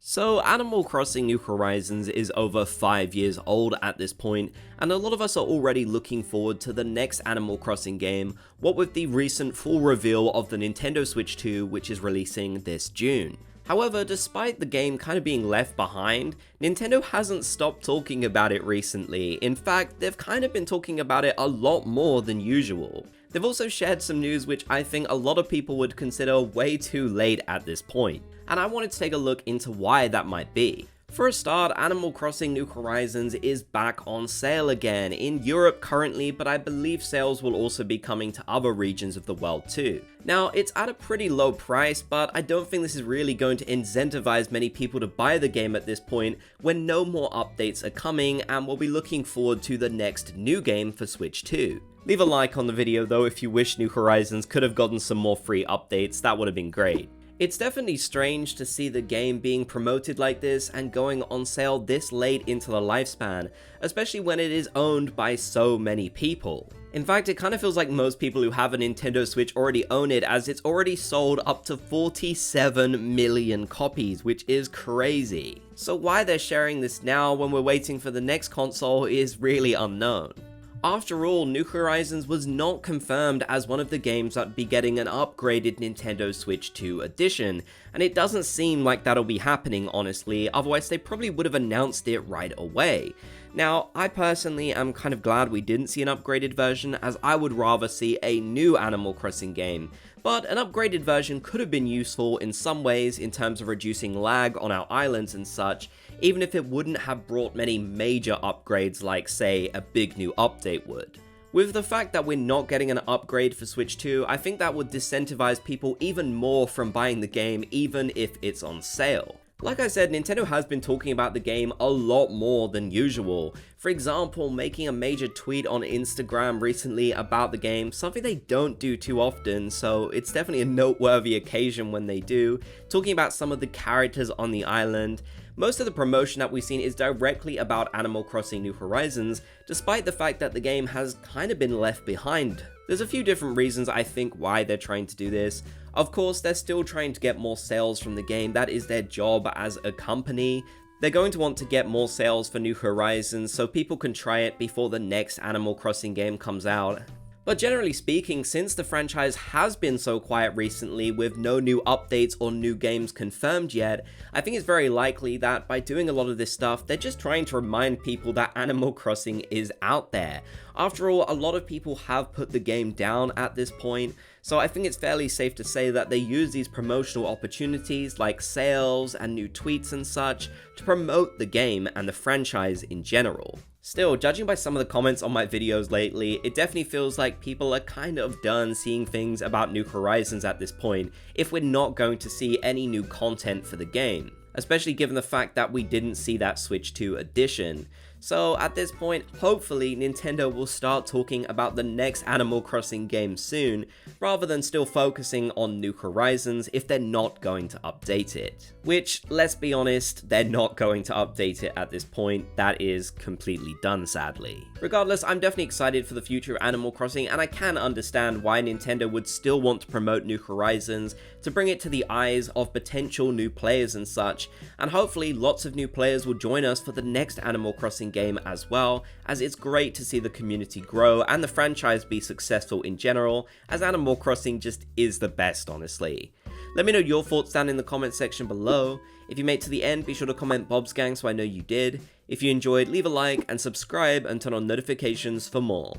So Animal Crossing New Horizons is over 5 years old at this point, and a lot of us are already looking forward to the next Animal Crossing game, what with the recent full reveal of the Nintendo Switch 2, which is releasing this June. However, despite the game kind of being left behind, Nintendo hasn't stopped talking about it recently. In fact, they've kind of been talking about it a lot more than usual. They've also shared some news which I think a lot of people would consider way too late at this point, and I wanted to take a look into why that might be. For a start, Animal Crossing New Horizons is back on sale again, in Europe currently, but I believe sales will also be coming to other regions of the world too. Now, it's at a pretty low price, but I don't think this is really going to incentivize many people to buy the game at this point when no more updates are coming, and we'll be looking forward to the next new game for Switch 2. Leave a like on the video though if you wish New Horizons could have gotten some more free updates, that would have been great. It's definitely strange to see the game being promoted like this and going on sale this late into the lifespan, especially when it is owned by so many people. In fact, it kind of feels like most people who have a Nintendo Switch already own it, as it's already sold up to 47 million copies, which is crazy. So why they're sharing this now when we're waiting for the next console is really unknown. After all, New Horizons was not confirmed as one of the games that would be getting an upgraded Nintendo Switch 2 edition, and it doesn't seem like that'll be happening honestly, otherwise they probably would have announced it right away. Now, I personally am kind of glad we didn't see an upgraded version, as I would rather see a new Animal Crossing game, but an upgraded version could have been useful in some ways in terms of reducing lag on our islands and such, even if it wouldn't have brought many major upgrades like, say, a big new update would. With the fact that we're not getting an upgrade for Switch 2, I think that would disincentivize people even more from buying the game even if it's on sale. Like I said, Nintendo has been talking about the game a lot more than usual. For example, making a major tweet on Instagram recently about the game, something they don't do too often, so it's definitely a noteworthy occasion when they do, talking about some of the characters on the island. Most of the promotion that we've seen is directly about Animal Crossing New Horizons, despite the fact that the game has kind of been left behind. There's a few different reasons I think why they're trying to do this. Of course, they're still trying to get more sales from the game, that is their job as a company. They're going to want to get more sales for New Horizons so people can try it before the next Animal Crossing game comes out. But generally speaking, since the franchise has been so quiet recently with no new updates or new games confirmed yet, I think it's very likely that by doing a lot of this stuff, they're just trying to remind people that Animal Crossing is out there. After all, a lot of people have put the game down at this point, so I think it's fairly safe to say that they use these promotional opportunities like sales and new tweets and such to promote the game and the franchise in general. Still, judging by some of the comments on my videos lately, it definitely feels like people are kind of done seeing things about New Horizons at this point if we're not going to see any new content for the game, especially given the fact that we didn't see that Switch 2 edition. So at this point, hopefully Nintendo will start talking about the next Animal Crossing game soon, rather than still focusing on New Horizons if they're not going to update it. Which, let's be honest, they're not going to update it at this point. That is completely done, sadly. Regardless, I'm definitely excited for the future of Animal Crossing, and I can understand why Nintendo would still want to promote New Horizons to bring it to the eyes of potential new players and such, and hopefully lots of new players will join us for the next Animal Crossing game as well, as it's great to see the community grow and the franchise be successful in general, as Animal Crossing just is the best, honestly. Let me know your thoughts down in the comment section below. If you made it to the end, be sure to comment Bob's Gang so I know you did. If you enjoyed, leave a like and subscribe and turn on notifications for more.